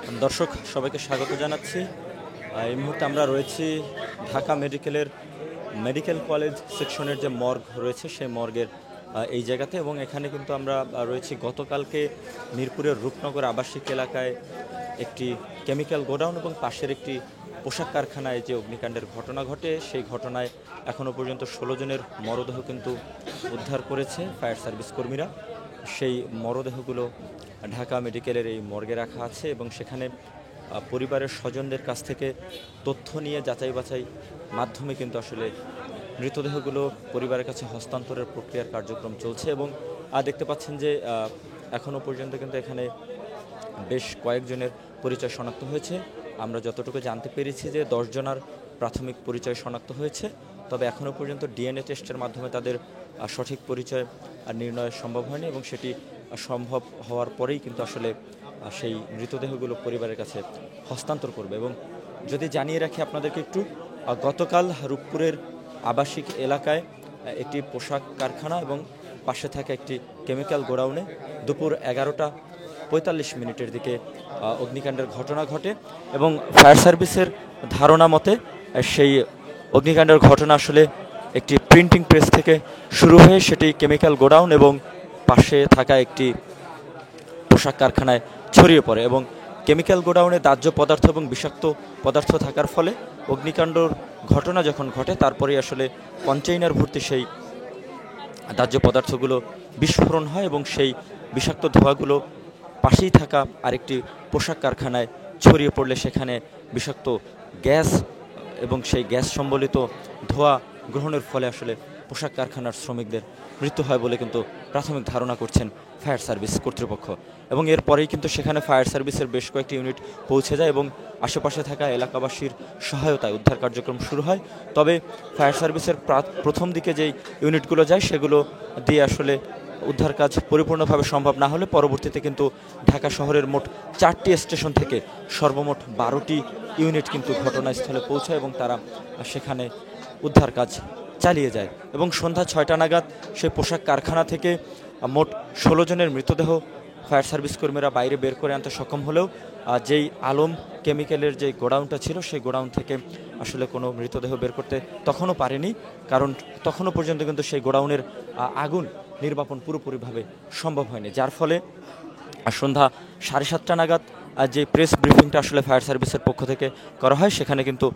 দর্শক সবাইকে স্বাগত জানাচ্ছি। এই মুহূর্তে আমরা রয়েছি ঢাকা মেডিকেল কলেজ সেকশনের যে মর্গ রয়েছে সেই মর্গের এই জায়গাতে, এবং এখানে কিন্তু আমরা রয়েছি গতকালকে মিরপুরের রূপনগর আবাসিক এলাকায় একটি কেমিক্যাল গোডাউন এবং পাশের একটি পোশাক কারখানায় যে অগ্নিকাণ্ডের ঘটনা ঘটে, সেই ঘটনায় এখনও পর্যন্ত 16 জনের মরদেহ কিন্তু উদ্ধার করেছে ফায়ার সার্ভিস কর্মীরা। সেই মরদেহগুলো ঢাকা মেডিকেলের এই মর্গে রাখা আছে এবং সেখানে পরিবারের স্বজনদের কাছ থেকে তথ্য নিয়ে যাচাই বাছাই মাধ্যমে কিন্তু আসলে মৃতদেহগুলো পরিবারের কাছে হস্তান্তরের প্রক্রিয়ার কার্যক্রম চলছে। এবং দেখতে পাচ্ছেন যে এখনও পর্যন্ত কিন্তু এখানে বেশ কয়েকজনের পরিচয় শনাক্ত হয়েছে। আমরা যতটুকু জানতে পেরেছি যে 10 জনের প্রাথমিক পরিচয় শনাক্ত হয়েছে, তবে এখনও পর্যন্ত ডিএনএ টেস্টের মাধ্যমে তাদের সঠিক পরিচয় নির্ণয় সম্ভব হয়নি, এবং সেটি সম্ভব হওয়ার পরেই কিন্তু আসলে সেই মৃতদেহগুলো পরিবারের কাছে হস্তান্তর করবে। এবং যদি জানিয়ে রাখি আপনাদেরকে একটু, গতকাল রূপপুরের আবাসিক এলাকায় একটি পোশাক কারখানা এবং পাশে থাকা একটি কেমিক্যাল গোডাউনে দুপুর 11টা 45 মিনিটের দিকে অগ্নিকাণ্ডের ঘটনা ঘটে, এবং ফায়ার সার্ভিসের ধারণা মতে সেই অগ্নিকাণ্ডের ঘটনা আসলে একটি প্রিন্টিং প্রেস থেকে শুরু হয়ে সেটি কেমিক্যাল গোডাউন এবং পাশে থাকা একটি পোশাক কারখানায় ছড়িয়ে পড়ে। এবং কেমিক্যাল গোডাউনে দাহ্য পদার্থ এবং বিষাক্ত পদার্থ থাকার ফলে অগ্নিকাণ্ডর ঘটনা যখন ঘটে তারপরেই আসলে কন্টেইনার ভর্তি সেই দাহ্য পদার্থগুলো বিস্ফোরণ হয়, এবং সেই বিষাক্ত ধোঁয়াগুলো পাশেই থাকা আরেকটি পোশাক কারখানায় ছড়িয়ে পড়লে সেখানে বিষাক্ত গ্যাস এবং সেই গ্যাস সম্বলিত ধোঁয়া গ্রহণের ফলে আসলে পোশাক কারখানার শ্রমিকদের মৃত্যু হয় বলে কিন্তু প্রাথমিক ধারণা করছেন ফায়ার সার্ভিস কর্তৃপক্ষ। এবং এরপরেই কিন্তু সেখানে ফায়ার সার্ভিসের বেশ কয়েকটি ইউনিট পৌঁছে যায় এবং আশেপাশে থাকা এলাকাবাসীর সহায়তায় উদ্ধার কার্যক্রম শুরু হয়। তবে ফায়ার সার্ভিসের প্রথম দিকে যেই ইউনিটগুলো যায় সেগুলো দিয়ে আসলে উদ্ধার কাজ পরিপূর্ণভাবে সম্ভব না হলে পরবর্তীতে কিন্তু ঢাকা শহরের মোট 4টি স্টেশন থেকে সর্বমোট 12টি ইউনিট কিন্তু ঘটনাস্থলে পৌঁছায় এবং তারা সেখানে উদ্ধার কাজ চালিয়ে যায়। এবং সন্ধ্যা 6টা নাগাদ সেই পোশাক কারখানা থেকে মোট 16 জনের মৃতদেহ ফায়ার সার্ভিস কর্মীরা বাইরে বের করে আনতে সক্ষম হলেও যেই আলম কেমিক্যালের যে গোডাউনটা ছিল সেই গোডাউন থেকে আসলে কোনো মৃতদেহ বের করতে তখনও পারেনি, কারণ তখনও পর্যন্ত কিন্তু সেই গোডাউনের আগুন নির্বাপন পুরোপুরিভাবে সম্ভব হয়নি, যার ফলে সন্ধ্যা 7:30টা নাগাদ যে প্রেস ব্রিফিংটা আসলে ফায়ার সার্ভিসের পক্ষ থেকে করা হয় সেখানে কিন্তু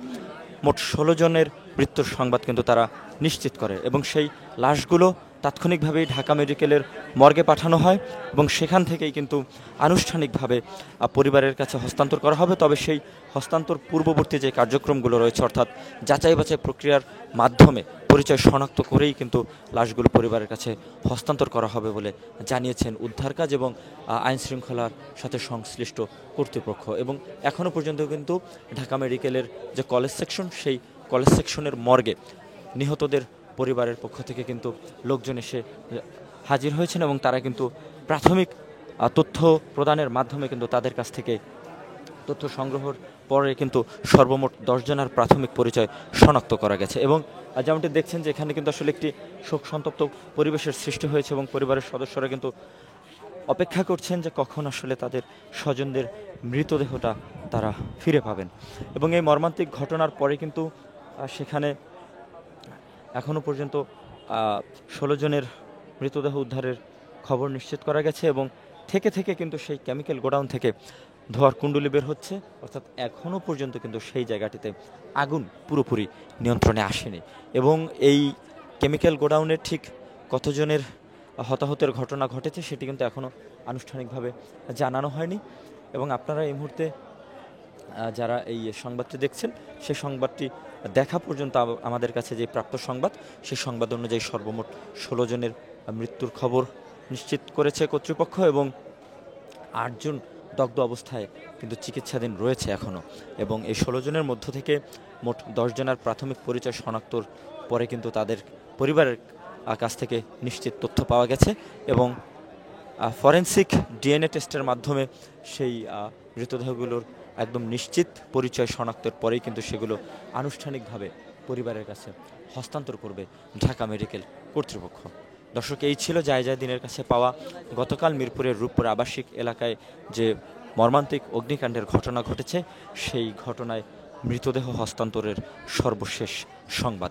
মোট 16 জনের মৃত্যুর সংবাদ কিন্তু তারা নিশ্চিত করে, এবং সেই লাশগুলো তাৎক্ষণিকভাবেই ঢাকা মেডিকেলের মর্গে পাঠানো হয় এবং সেখান থেকেই কিন্তু আনুষ্ঠানিকভাবে পরিবারের কাছে হস্তান্তর করা হবে। তবে সেই হস্তান্তর পূর্ববর্তী যে কার্যক্রমগুলো রয়েছে, অর্থাৎ যাচাই বাছাই প্রক্রিয়ার মাধ্যমে পরিচয় শনাক্ত করেই কিন্তু লাশগুলো পরিবারের কাছে হস্তান্তর করা হবে বলে জানিয়েছেন উদ্ধার কাজ এবং আইন শৃঙ্খলার সাথে সংশ্লিষ্ট কর্তৃপক্ষ। এবং এখনও পর্যন্ত কিন্তু ঢাকা মেডিকেলের যে কলেজ সেকশন, সেই কলেজ সেকশনের মর্গে নিহতদের পরিবারের পক্ষ থেকে কিন্তু লোকজন এসে হাজির হয়েছেন এবং তারা কিন্তু প্রাথমিক তথ্য প্রদানের মাধ্যমে কিন্তু তাদের কাছ থেকে তথ্য সংগ্রহের পরে কিন্তু সর্বমোট 10 জনের প্রাথমিক পরিচয় শনাক্ত করা গেছে। এবং যেমনটি দেখছেন যে এখানে কিন্তু আসলে একটি শোক সন্তপ্ত পরিবেশের সৃষ্টি হয়েছে এবং পরিবারের সদস্যরা কিন্তু অপেক্ষা করছেন যে কখন আসলে তাদের স্বজনদের মৃতদেহটা তারা ফিরে পাবেন। এবং এই মর্মান্তিক ঘটনার পরে কিন্তু সেখানে এখনও পর্যন্ত 16 জনের মৃতদেহ উদ্ধারের খবর নিশ্চিত করা গেছে এবং থেকে থেকে কিন্তু সেই কেমিক্যাল গোডাউন থেকে ধোঁয়ার কুণ্ডলি বের হচ্ছে, অর্থাৎ এখনও পর্যন্ত কিন্তু সেই জায়গাটিতে আগুন পুরোপুরি নিয়ন্ত্রণে আসেনি। এবং এই কেমিক্যাল গোডাউনের ঠিক কতজনের হতাহতের ঘটনা ঘটেছে সেটি কিন্তু এখনও আনুষ্ঠানিকভাবে জানানো হয়নি। এবং আপনারা এই মুহূর্তে যারা এই সংবাদটি দেখছেন সেই সংবাদটি দেখা পর্যন্ত আমাদের কাছে যে প্রাপ্ত সংবাদ, সেই সংবাদ অনুযায়ী সর্বমোট 16 জনের মৃত্যুর খবর নিশ্চিত করেছে কর্তৃপক্ষ এবং 8 জন দগ্ধ অবস্থায় কিন্তু চিকিৎসাধীন রয়েছে এখনও। এবং এই 16 জনের মধ্য থেকে মোট 10 জনের প্রাথমিক পরিচয় শনাক্তর পরে কিন্তু তাদের পরিবারের কাছ থেকে নিশ্চিত তথ্য পাওয়া গেছে এবং ফরেনসিক ডিএনএ টেস্টের মাধ্যমে সেই মৃতদেহগুলোর একদম নিশ্চিত পরিচয় শনাক্তের পরেই কিন্তু সেগুলো আনুষ্ঠানিকভাবে পরিবারের কাছে হস্তান্তর করবে ঢাকা মেডিকেল কর্তৃপক্ষ। দর্শক, এই ছিল যায় দিনের কাছে পাওয়া গতকাল মিরপুরের রূপপুর আবাসিক এলাকায় যে মর্মান্তিক অগ্নিকাণ্ডের ঘটনা ঘটেছে, সেই ঘটনায় মৃতদেহ হস্তান্তরের সর্বশেষ সংবাদ।